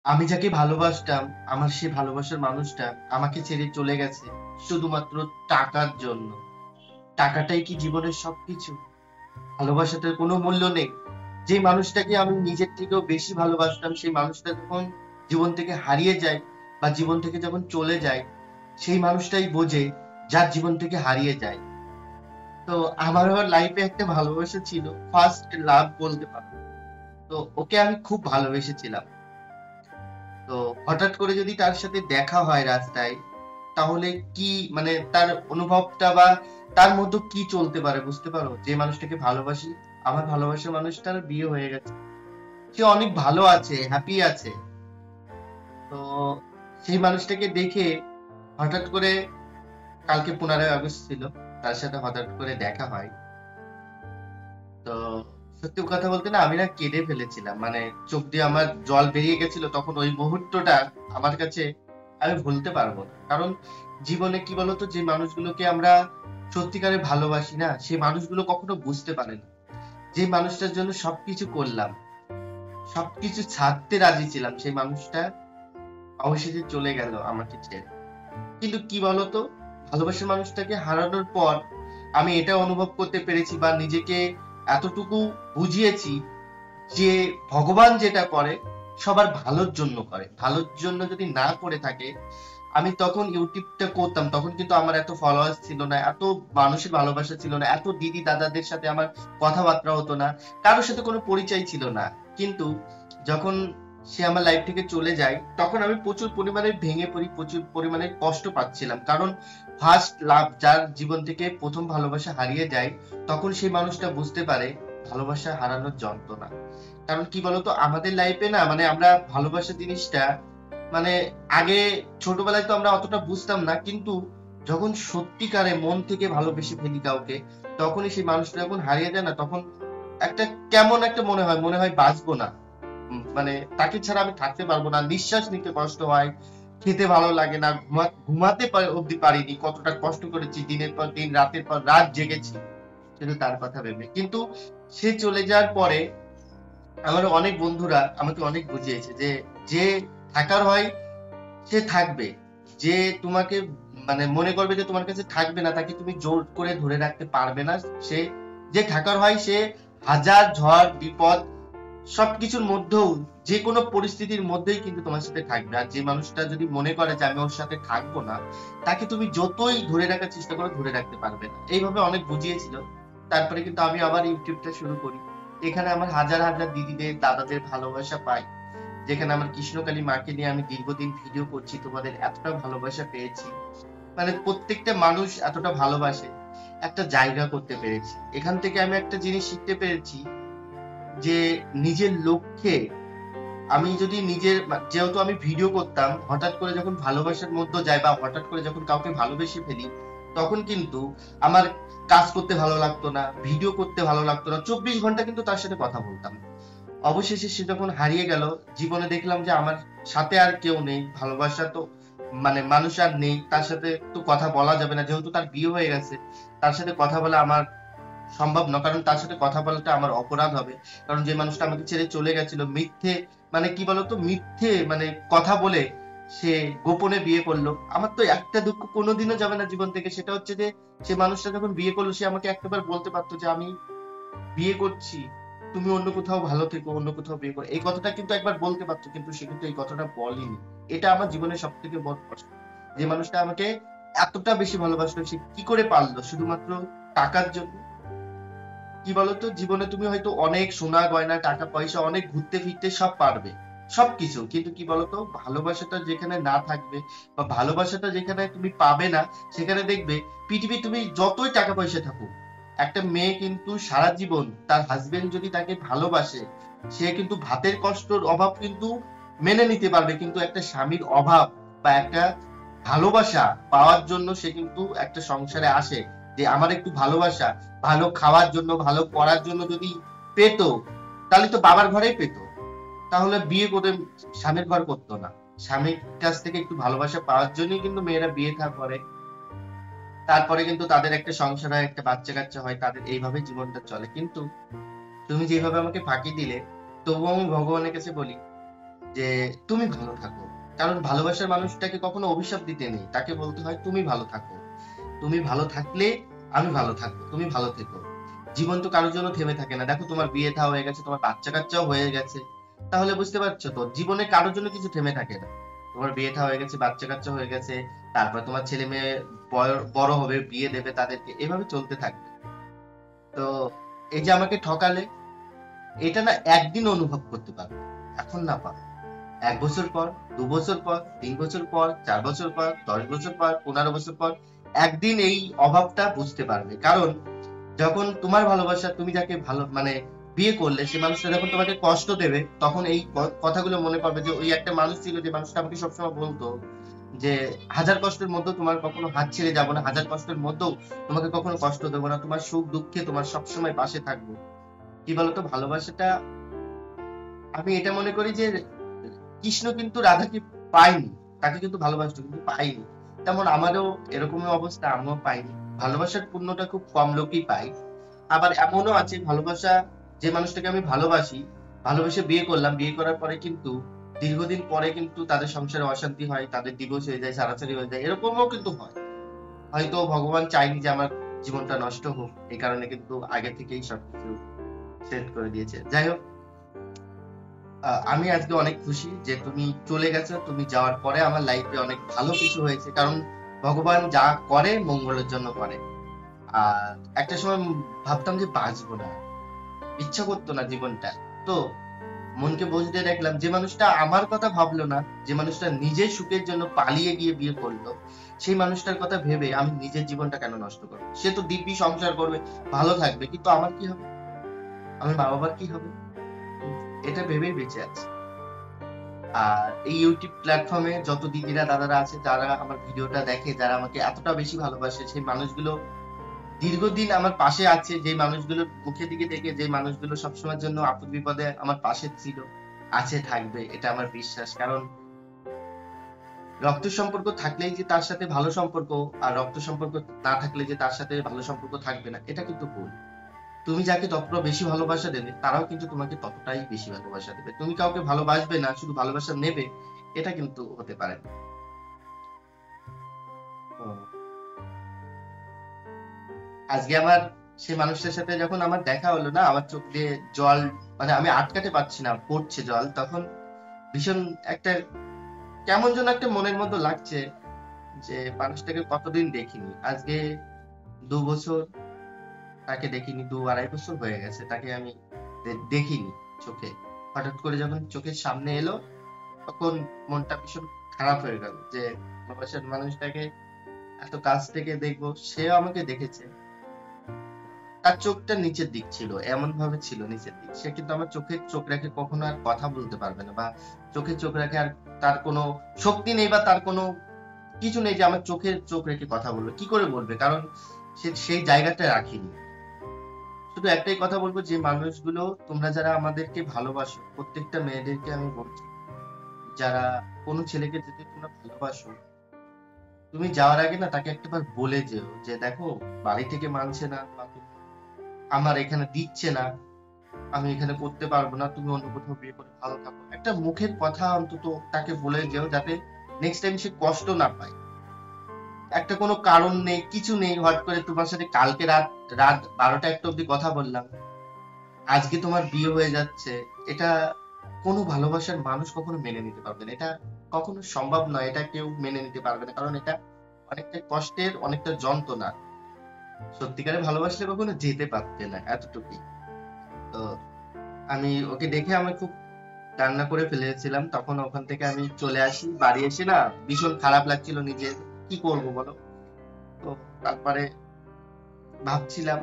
আমি যাকে ভালোবাসতাম, আমার সেই ভালোবাসার মানুষটা আমাকে ছেড়ে চলে গেছে শুধুমাত্র টাকার জন্য। টাকাটাই কি জীবনের সবকিছু? ভালোবাসাটার কোনো মূল্য নেই? যে মানুষটাকে আমি নিজের থেকেও বেশি ভালোবাসতাম, সেই মানুষটা যখন জীবন থেকে হারিয়ে যায় বা জীবন থেকে যখন চলে যায়, সেই মানুষটাই বোঝে যার জীবন থেকে হারিয়ে যায়। তো আমারও লাইফে একটা ভালোবাসা ছিল, ফার্স্ট লাভ বলতে পারো। তো ওকে আমি খুব ভালোবেসেছিলাম। তো হঠাৎ করে যদি তার সাথে দেখা হয় রাস্তায়, তাহলে কি মানে তার অনুভবটা বা তার মধ্যে কি চলতে পারে বুঝতে পারো? যে মানুষটাকে ভালোবাসি, আমার ভালোবাসার মানুষটার বিয়ে হয়ে গেছে, সে অনেক ভালো আছে, হ্যাপি আছে। তো সেই মানুষটাকে দেখে হঠাৎ করে, কালকে 15ই আগস্ট ছিল, তার সাথে হঠাৎ করে দেখা হয়। তো সত্যি কথা বলতে না, আমি না কেঁদে ফেলেছিলাম, মানে চোখ দিয়ে আমার জল বেরিয়ে গেছিল। তখন ওই মুহূর্তটা আমার কাছে আমি ভুলতে পারবো না। কারণ জীবনে কি বলতো, যে মানুষগুলোকে আমরা সত্যিকারে ভালোবাসি না, সেই মানুষগুলো কখনো বুঝতে পারে না। যে মানুষটার জন্য সবকিছু করলাম, সবকিছু ছাড়তে রাজি ছিলাম, সেই মানুষটা অবশেষে চলে গেল আমাকে ছেড়ে। কিন্তু কি বলতো, ভালোবাসার মানুষটাকে হারানোর পর আমি এটা অনুভব করতে পেরেছি বা নিজেকে এতটুকু বুঝিয়েছি যে ভগবান যেটা করে সবার ভালোর জন্য করে। ভালোর জন্য যদি না করে থাকে, আমি তখন ইউটিউবটা করতাম, তখন কিন্তু আমার এত ফলোয়ার্স ছিল না, এত মানুষের ভালোবাসা ছিল না, এত দিদি দাদাদের সাথে আমার কথাবার্তা হতো না, কারোর সাথে কোনো পরিচয় ছিল না। কিন্তু যখন সে আমার লাইফ থেকে চলে যায়, তখন আমি প্রচুর পরিমাণে ভেঙে পড়ি, প্রচুর পরিমাণে কষ্ট পাচ্ছিলাম। কারণ ফার্স্ট লাভ, যার জীবন থেকে প্রথম ভালোবাসা হারিয়ে যায়, তখন সেই মানুষটা বুঝতে পারে ভালোবাসা হারানোর যন্ত্রণা। কারণ কি বলতো, আমাদের লাইফে না, মানে আমরা ভালোবাসা জিনিসটা, মানে আগে ছোটবেলায় তো আমরা অতটা বুঝতাম না, কিন্তু যখন সত্যিকারে মন থেকে ভালোবেসে ফেলি কাউকে, তখনই সেই মানুষটা যখন হারিয়ে যায় না, তখন একটা কেমন একটা মনে হয় বাঁচবো না। মানে তাকে ছাড়া আমি থাকতে পারবো না, নিঃশ্বাস নিতে কষ্ট হয়, খেতে ভালো লাগে না, ঘুমাতে অব্দি পারিনি, কতটা কষ্ট করেছি, দিনের পর দিন, রাতের পর রাত জেগেছি শুধু তার কথা ভেবে। কিন্তু সে চলে যাওয়ার পরে আমার অনেক বন্ধুরা আমাকে অনেক বুঝিয়েছে যে যে থাকার হয় সে থাকবে, যে তোমাকে মানে মনে করবে যে তোমার কাছে থাকবে না, তাকে তুমি জোর করে ধরে রাখতে পারবে না। সে যে থাকার হয়, সে হাজার ঝড় বিপদ সবকিছুর মধ্যেও, যে কোনো পরিস্থিতির মধ্যেই কিন্তু তোমার সাথে থাকবে। আর যে মানুষটা যদি মনে করে যে আমি ওর সাথে থাকবো না, তাকে তুমি যতই ধরে রাখার চেষ্টা করো, ধরে রাখতে পারবে না। এইভাবে অনেক বুঝিয়েছিল। তারপরে কিন্তু আমি আবার ইউটিউবটা শুরু করি। এখানে আমার হাজার হাজার দিদিদের দাদাদের ভালোবাসা পাই, যেখানে আমার কৃষ্ণকালী মাকে নিয়ে আমি দীর্ঘদিন ভিডিও করছি, তোমাদের এতটা ভালোবাসা পেয়েছি, মানে প্রত্যেকটা মানুষ এতটা ভালোবাসে, একটা জায়গা করতে পেরেছি। এখান থেকে আমি একটা জিনিস শিখতে পেরেছি যে নিজের লক্ষ্যে আমি যদি নিজের যেহেতু আমি ভিডিও করতাম, হঠাৎ করে যখন ভালোবাসার মধ্যে যাই বা হঠাৎ করে যখন কাউকে ভালোবেসে ফেলি, তখন কিন্তু আমার কাজ করতে ভালো লাগতো না, ভিডিও করতে ভালো লাগতো না, 24 ঘন্টা কিন্তু তার সাথে কথা বলতাম। অবশেষে সে যখন হারিয়ে গেল, জীবনে দেখলাম যে আমার সাথে আর কেউ নেই, ভালোবাসা তো মানে মানুষ আর নেই, তার সাথে তো কথা বলা যাবে না, যেহেতু তার বিয়ে হয়ে গেছে, তার সাথে কথা বলা আমার সম্ভব না। কারণ তার সাথে কথা বলাটা আমার অপরাধ হবে। কারণ যে মানুষটা আমাকে ছেড়ে চলে গেছিল মিথ্যে, মানে কি বলতো, মিথ্যে মানে কথা বলে সে গোপনে বিয়ে করলো। আমার তো একটা দুঃখ কোনোদিনও যাবে না জীবন থেকে, সেটা হচ্ছে যে সে মানুষটা যখন বিয়ে করলো, সে আমাকে একটাবার বলতে পারতো যে আমি বিয়ে করছি, তুমি অন্য কোথাও ভালো থেকো, অন্য কোথাও বিয়ে করো, এই কথাটা কিন্তু একবার বলতে পারতো, কিন্তু সে কিন্তু এই কথাটা বলেনি। এটা আমার জীবনের সব থেকে বড় কষ্ট। যে মানুষটা আমাকে এতটা বেশি ভালোবাসলো, সে কি করে পারলো শুধুমাত্র টাকার জন্য? কি বলতো, জীবনে তুমি হয়তো অনেক সোনা গয়না টাকা পয়সা অনেক ঘুরতে ফিরতে সব পারবে, সবকিছু, কিন্তু কি বলতো, ভালোবাসাটা যেখানে না থাকবে বা ভালোবাসাটা যেখানে তুমি পাবে না, সেখানে দেখবে পৃথিবী তুমি যতই টাকা পয়সা থাকুক, একটা মেয়ে কিন্তু সারা জীবন তার হাজবেন্ড যদি তাকে ভালোবাসে, সে কিন্তু ভাতের কষ্টর অভাব কিন্তু মেনে নিতে পারবে, কিন্তু একটা স্বামীর অভাব বা একটা ভালোবাসা পাওয়ার জন্য সে কিন্তু একটা সংসারে আসে, যে আমার একটু ভালোবাসা, ভালো খাওয়ার জন্য, ভালো পড়ার জন্য যদি পেত, তাহলে তো বাবার ঘরেই পেত। তাহলে বিয়ে করে স্বামীর ঘর করতো না। স্বামীর কাছ থেকে একটু ভালোবাসা পাওয়ার জন্যই কিন্তু মেয়েরা বিয়ে থা করে। তারপরে কিন্তু তাদের একটা সংসার হয়, একটা বাচ্চা কাচ্চা হয়, তাদের এইভাবে জীবনটা চলে। কিন্তু তুমি যেভাবে আমাকে ফাঁকি দিলে, তবুও আমি ভগবানের কাছে বলি যে তুমি ভালো থাকো। কারণ ভালোবাসার মানুষটাকে কখনো অভিশাপ দিতে নেই, তাকে বলতে হয় তুমি ভালো থাকো, তুমি ভালো থাকলে আমি ভালো থাকবো, তুমি ভালো থেকো। জীবন তো কারোর জন্য থেমে থাকে না। দেখো তোমার বিয়ে থা হয়ে গেছে, তোমার বাচ্চা কাচ্চাও হয়ে গেছে, তাহলে বুঝতে পারছো তো জীবনে কারোর জন্য কিছু থেমে থাকে না। তোমার বিয়ে থা হয়ে গেছে, বাচ্চা কাচ্চা হয়ে গেছে, তারপর তোমার ছেলে মেয়ে বড় হবে, বিয়ে দেবে তাদেরকে, এভাবে চলতে থাকবে। তো এই যে আমাকে ঠকালে, এটা না একদিন অনুভব করতে পারবে, এখন না পারবে, 1 বছর পর, 2 বছর পর, 3 বছর পর, 4 বছর পর, 10 বছর পর, 15 বছর পর একদিন এই অভাবটা বুঝতে পারবে। কারণ যখন তোমার ভালোবাসা, তুমি যাকে ভালো মানে বিয়ে করলে, সে মানুষটা যখন তোমাকে কষ্ট দেবে, তখন এই কথাগুলো মনে পড়বে যে ওই একটা মানুষ ছিল যে মানুষটা আমাকে সবসময় বলতো যে হাজার কষ্টের মধ্যেও তোমার কখনো হাত ছেড়ে যাবো না, হাজার কষ্টের মধ্যেও তোমাকে কখনো কষ্ট দেবো না, তোমার সুখ দুঃখে তোমার সবসময় পাশে থাকবো। কি বলতো, ভালোবাসাটা আমি এটা মনে করি যে কৃষ্ণ কিন্তু রাধাকে পায়নি, তাকে কিন্তু ভালোবাসতো কিন্তু পায়নি। তেমন আমারও এরকমই অবস্থা, আমিও পাইনি। ভালোবাসার পূর্ণটা খুব কম লোকই পায়। আবার এমনও আছে ভালোবাসা, যে মানুষটাকে আমি ভালোবাসি, ভালোবেসে বিয়ে করলাম, বিয়ে করার পরে কিন্তু দীর্ঘদিন পরে কিন্তু তাদের সংসারে অশান্তি হয়, তাদের ডিভোর্স হয়ে যায়, ছাড়াছাড়ি হয়ে যায়, এরকমও কিন্তু হয়। হয়তো ভগবান চাইনি যে আমার জীবনটা নষ্ট হোক, এই কারণে কিন্তু আগে থেকেই সবকিছু সেট করে দিয়েছে। যাই হোক, আমি আজকে অনেক খুশি যে তুমি চলে গেছো। তুমি যাওয়ার পরে আমার লাইফে অনেক ভালো কিছু হয়েছে, কারণ ভগবান যা করে মঙ্গলের জন্য করে। আর একটা সময় ভাবতাম যে বাঁচবো না, ইচ্ছা করতো না জীবনটা। তো মনকে বুঝতে দেখলাম যে মানুষটা আমার কথা ভাবলো না, যে মানুষটা নিজের সুখের জন্য পালিয়ে গিয়ে বিয়ে করলো, সেই মানুষটার কথা ভেবে আমি নিজের জীবনটা কেন নষ্ট করবো? সে তো দিব্যি সংসার করবে, ভালো থাকবে, কিন্তু আমার কি হবে? আমার মা বাবার কি হবে? এটা ভেবেই বেঁচে আছি। আর এই ইউটিউব প্ল্যাটফর্মে যত দিদিরা দাদারা আছে, যারা আমার ভিডিওটা দেখে, যারা আমাকে এতটা বেশি ভালোবাসে, সেই মানুষগুলো দীর্ঘদিন আমার পাশে আছে, যে মানুষগুলোর মুখের দিকে দেখে, যে মানুষগুলো সবসময়ের জন্য আপদ বিপদে আমার পাশে ছিল, আছে, থাকবে, এটা আমার বিশ্বাস। কারণ রক্ত সম্পর্ক থাকলেই যে তার সাথে ভালো সম্পর্ক, আর রক্ত সম্পর্ক না থাকলে যে তার সাথে ভালো সম্পর্ক থাকবে না, এটা কিন্তু ভুল। তুমি যাকে ততটা বেশি ভালোবাসা দেবে, তারাও কিন্তু তোমাকে ততটাই বেশি ভালোবাসা দেবে। তুমি কাউকে ভালোবাসবে না, শুধু ভালোবাসা নেবে, এটা কিন্তু হতে পারে না। তো আজকে আমার সেই মানুষটার সাথে যখন আমার দেখা হলো না, আমার চোখ দিয়ে জল, মানে আমি আটকাতে পারছি না, পড়ছে জল, তখন ভীষণ একটা কেমন যেন একটা মনের মধ্যে লাগছে যে মানুষটাকে কতদিন দেখিনি। আজকে 2 বছর তাকে দেখিনি, 2-2.5 বছর হয়ে গেছে তাকে আমি দেখিনি চোখে। হঠাৎ করে যখন চোখের সামনে এলো, তখন মনটা ভীষণ খারাপ হয়ে গেল যে ভালোবাসার মানুষটাকে এত কাছ থেকে দেখবো, সেও আমাকে দেখেছে। তার চোখটা নিচের দিক ছিল, এমন ভাবে ছিল নিচের দিক, সে কিন্তু আমার চোখে চোখ রেখে কখনো আর কথা বলতে পারবে না, বা চোখে চোখ রেখে আর তার কোনো শক্তি নেই, বা তার কোনো কিছু নেই যে আমার চোখে চোখ রেখে কথা বলবে। কি করে বলবে? কারণ সে সেই জায়গাটা রাখিনি। শুধু একটাই কথা বলবো, যে মানুষগুলো, তোমরা যারা আমাদেরকে ভালোবাসো, প্রত্যেকটা মেয়েদেরকে আমি বলছি, যারা কোনো ছেলেকে যদি তোমরা ভালোবাসো, তুমি যাওয়ার আগে না তাকে একটাবার বলে যেও যে দেখো, বাড়ি থেকে মানছে না, বা আমার এখানে দিচ্ছে না, আমি এখানে করতে পারবো না, তুমি অন্য কোথাও বিয়ে করে ভালো থাকো। একটা মুখের কথা অন্তত তাকে বলে যেও, যাতে নেক্সট টাইম সে কষ্ট না পায়। একটা কোনো কারণ নেই, কিছু নেই, হট করে তোমার সাথে কালকে রাত রাত 12টা 1টা অব্দি কথা বললাম, আজকে তোমার বিয়ে হয়ে যাচ্ছে, এটা কোনো ভালোবাসার মানুষ কখনো মেনে নিতে পারবে না। এটা কখনো সম্ভব নয়, এটা কেউ মেনে নিতে পারবে না, কারণ এটা অনেকটা কষ্টের, অনেকটা যন্ত্রণা। সত্যিকারে ভালোবাসলে কখনো যেতে পারতে না, এতটুকুই। তো আমি ওকে দেখে আমি খুব কান্না করে ফেলেছিলাম, তখন ওখান থেকে আমি চলে আসি। বাড়ি এসে না ভীষণ খারাপ লাগছিল নিজের, কি করব বলো? তো তারপরে ভাবছিলাম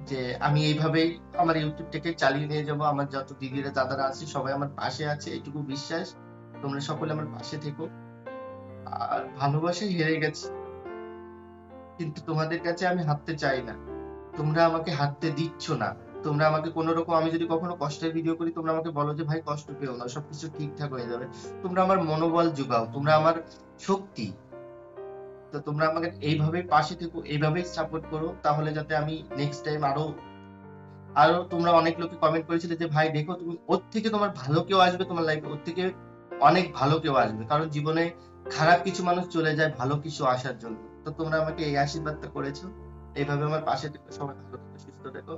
যে আমি এইভাবেই আমার ইউটিউবটাকে চালিয়ে নিয়ে যাব। আমার যত দিদিরা দাদারা আছে সবাই আমার পাশে আছে, এইটুকু বিশ্বাস। তোমরা সকলে আমার পাশে থেকো। আর ভালোবাসায় হেরে গেছি, কিন্তু তোমাদের কাছে আমি হারতে চাই না। তোমরা আমাকে হারতে দিচ্ছ না। তোমরা আমাকে কোনো রকম, আমি যদি কখনো কষ্টের ভিডিও করি, তোমরা আমাকে বলো যে ভাই কষ্ট পেও না, সবকিছু ঠিকঠাক হয়ে যাবে। তোমরা আমার মনোবল যোগাও, তোমরা আমার শক্তি। তো তোমরা আমাকে এইভাবেই পাশে থেকো, এইভাবেই সাপোর্ট করো, তাহলে যাতে আমি নেক্সট টাইম আরো আরো তোমরা অনেক লোকে কমেন্ট করেছিলে যে ভাই দেখো, তুমি ওর থেকে তোমার ভালো কেউ আসবে তোমার লাইফে, ওর থেকে অনেক ভালো কেউ আসবে, কারণ জীবনে খারাপ কিছু মানুষ চলে যায় ভালো কিছু আসার জন্য। তো তোমরা আমাকে এই আশীর্বাদটা করেছো, এইভাবে আমার পাশে থেকো, সবাই ভালো থেকো, সুস্থ থেকো।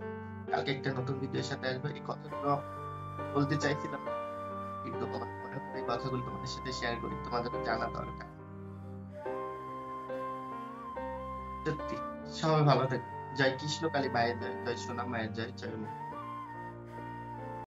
কালকে একটা নতুন ভিডিওর সাথে আসবে। এই কথাগুলো বলতে চাইছিলাম না, কিন্তু তোমার মনে হলো এই কথাগুলো তোমাদের সাথে শেয়ার করি, তোমাদের জানা দরকার। সত্যি, সবাই ভালো থেকো। জয় কৃষ্ণ কালী মায়ের জয়, জয় সোনা মায়ের জয়, জয় মা।